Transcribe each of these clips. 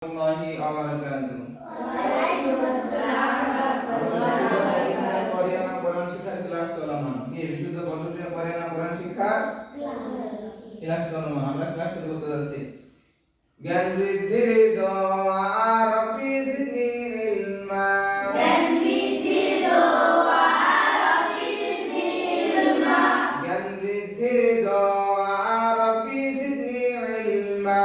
warahmatullahi wabarakatuh. Korean শিক্ষার class চলমান। এই বিশুদ্ধ পদ্ধতিতে কোরআন শিক্ষার ক্লাস চলমান। আমরা ক্লাস শুরু করতে যাচ্ছি। জ্ঞান বৃদ্ধির দোয়া রব্বি জিদনি ইলমা। জ্ঞান বৃদ্ধির দোয়া রব্বি জিদনি ইলমা। জ্ঞান বৃদ্ধির দোয়া রব্বি জিদনি ইলমা।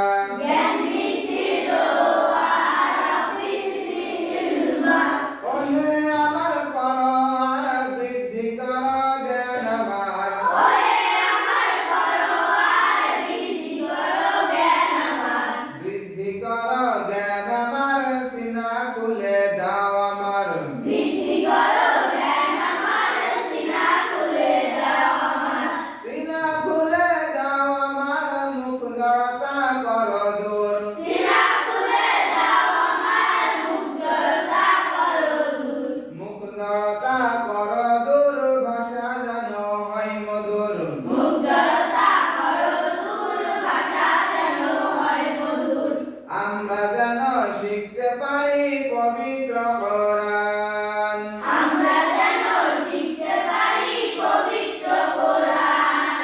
আমরা যেন শিখতে পারি পবিত্র কোরআন। আমরা যেন শিখতে পারি পবিত্র কোরআন।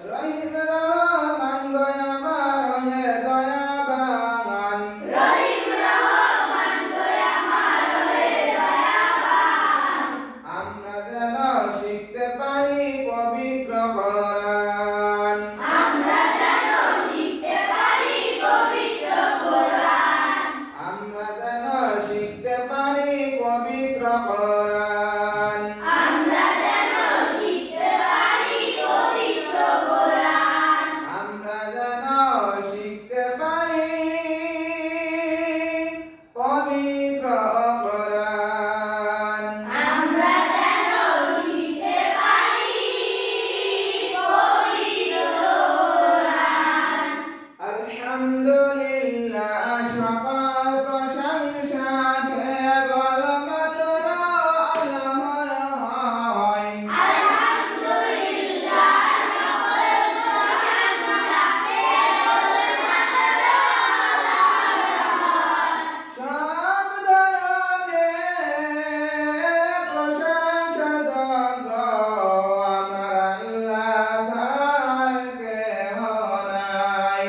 রহিম রহমান গো আমার হে দয়াবান। রহিম রহমান গো আমার হে দয়াবান। আমরা যেন শিখতে পারি পবিত্র কোরআন। আমরা যেন শিখতে পারি পবিত্র কোরআন। আমরা যেন শিখতে পারি পবিত্র কোরআন। আমরা যেন শিখতে পারি পবিত্র কোরআন। আমরা যেন শিখতে পারি পবিত্র কোরআন। আমরা যেন শিখতে পারি পবিত্র কোরআন। আলহামদুলিল্লাহ সকল প্রশংসা কেবল মাত্র আল্লাহর হয়। আলহামদুলিল্লাহ সকল প্রশংসা কেবল মাত্র আল্লাহর হয়। সব ধরনের প্রশংসা যোগ্য আমার আল্লাহ ছাড়া আর কেহ নাই।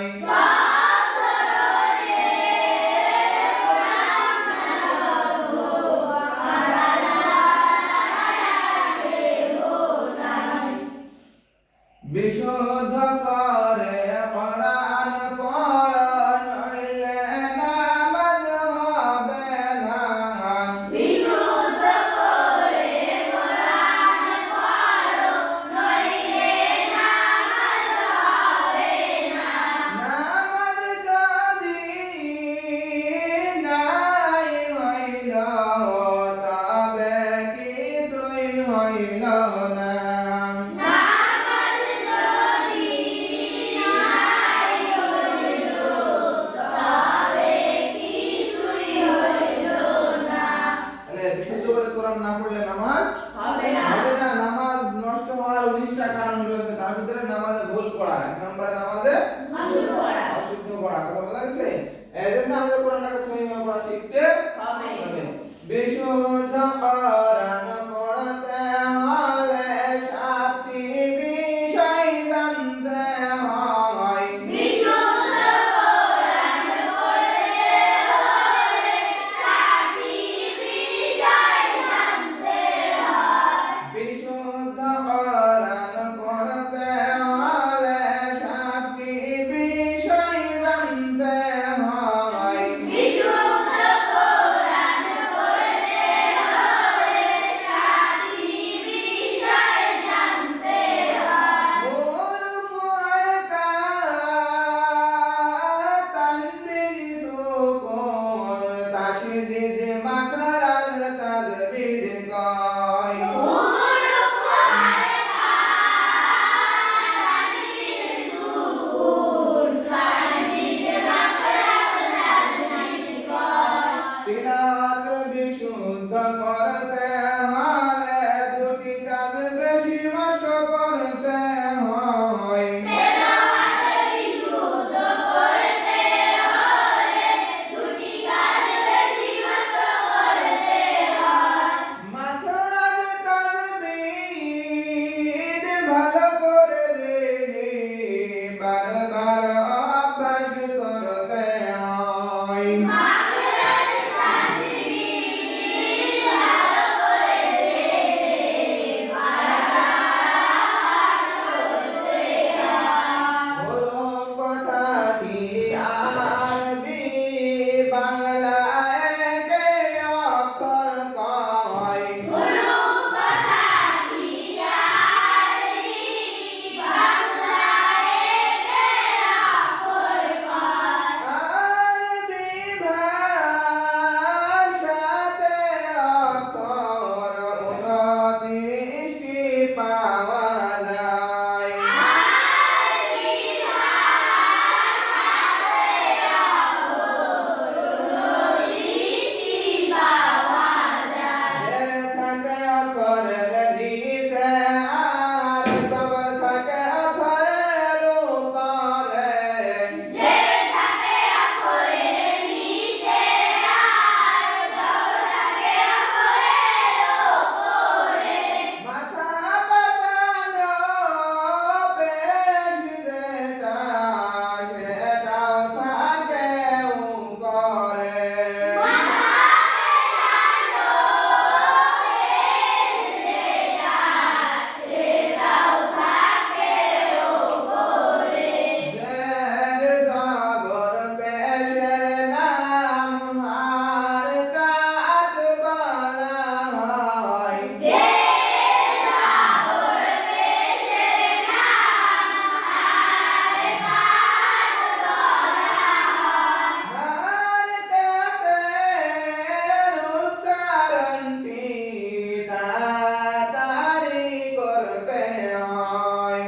বিশুদ্ধ করে কোরআন পড় নইলে নামাজ হবে না। বিশুদ্ধ করে কোরআন পড় নইলে নামাজ হবে না। নামাজ যদি নাই হইল তবে কিছুই হইল না। বিশুদ্ধ করে কোরআন না পড়লে নামাজ হবে না। নামাজ নষ্ট হওয়ার 19টা কারণ রয়েছে, তার ভিতরে নামাজে ভুল পড়া, এক নম্বরে নামাজে অশুদ্ধ পড়া। কথা বোঝা গেছে? এজন্য আমাদের কোরআনটাকে সহিভাবে পড়া শিখতে হবে। বিশুদ্ধ কোরআন পড়তে হলে 7টি বিষয় জানতে হয়। বিশুদ্ধ কোরআন পড়তে হলে 7টি বিষয় জানতে হয়। বিশুদ্ধ কোরআন পড়তে হলে 7টি বিষয় জানতে হয়। বিশুদ্ধ কোরআন পড়তে হলে 7টি বিষয় জানতে হয়। হুরুফ হরকাত তানবির সুকুন তাশদীদ মাখরাজ তাজবীদ কয়। হুরুফ হরকাত তানবির সুকুন তাশদীদ মাখরাজ তাজবীদ কয়। তিলাওয়াত বিশুদ্ধ করতে হলে 2টি কাজ বেশি কষ্ট করতে হয়। তেলাওয়াত বিশুদ্ধ করতে হলে 2টি হরফ কথাটি আরবি বাংলায় কে অক্ষর কয় আরবি ভাষাতে অক্ষর 29টি পাওয়া যায়। জের থাকে অক্ষরের নিচে আর জব থাকে অক্ষরের উপরে। মাথা পাছানো পেশ যেটা সেটাও থাকে উপরে। জের জবর পেশের নাম হারকাত বলা হয়। হারকাতের উচ্চারণটি তাড়াতাড়ি করতে হয়।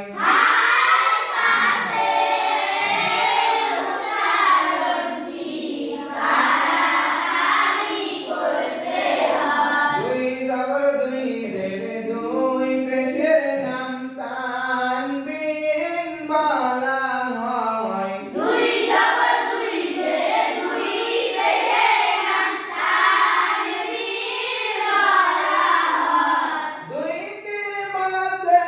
দুই জবর দুই জের দুই পেশের নাম তানবিন বলা হয়। দুইটির মধ্যে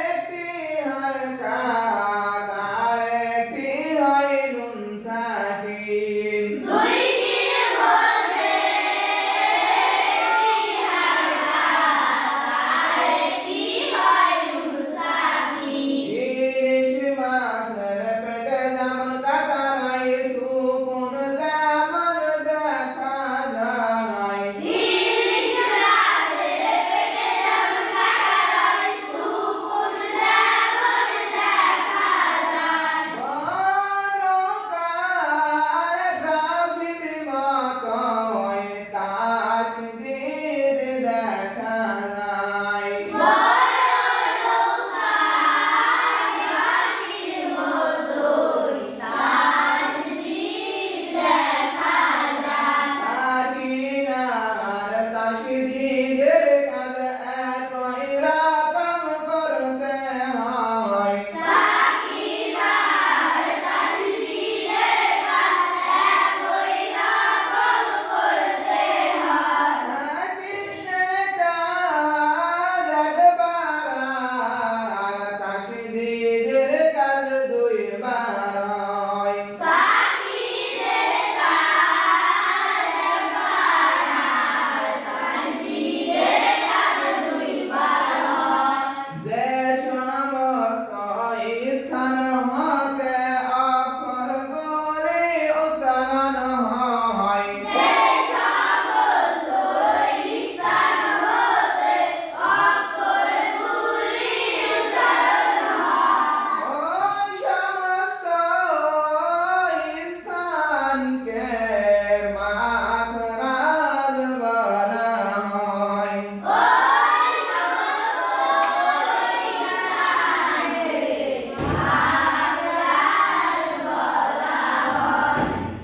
একটি হারকাত আর একটি হয় নুন সাকিন। ইলিশ মাছের পেটে যেমন কাটা নাই সুকুন তেমন দেখা যায়। বনকার কাফির মতোই তাসদীদ দেখা যায়। সাকিনার তাসদীদের কাজ একই রকম করতে হয়। সাকিনের কাজ একবার আর তাসদীদের কাজ দুইবার হয়। যে সমস্ত স্থান হতে অক্ষরগুলি উচ্চারণ হয়। ওই সমস্ত স্থানকে মাখরাজ বলা হয়।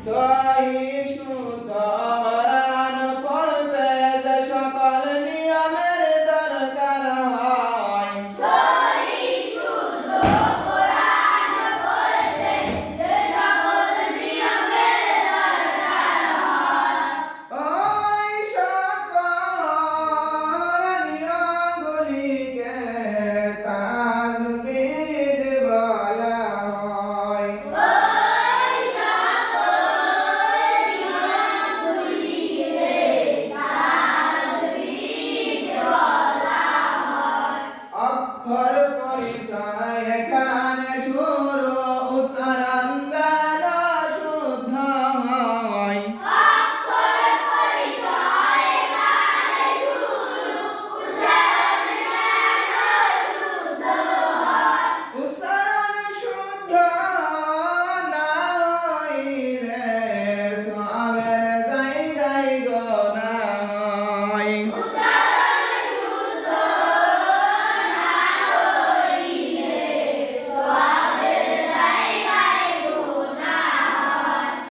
সহিহ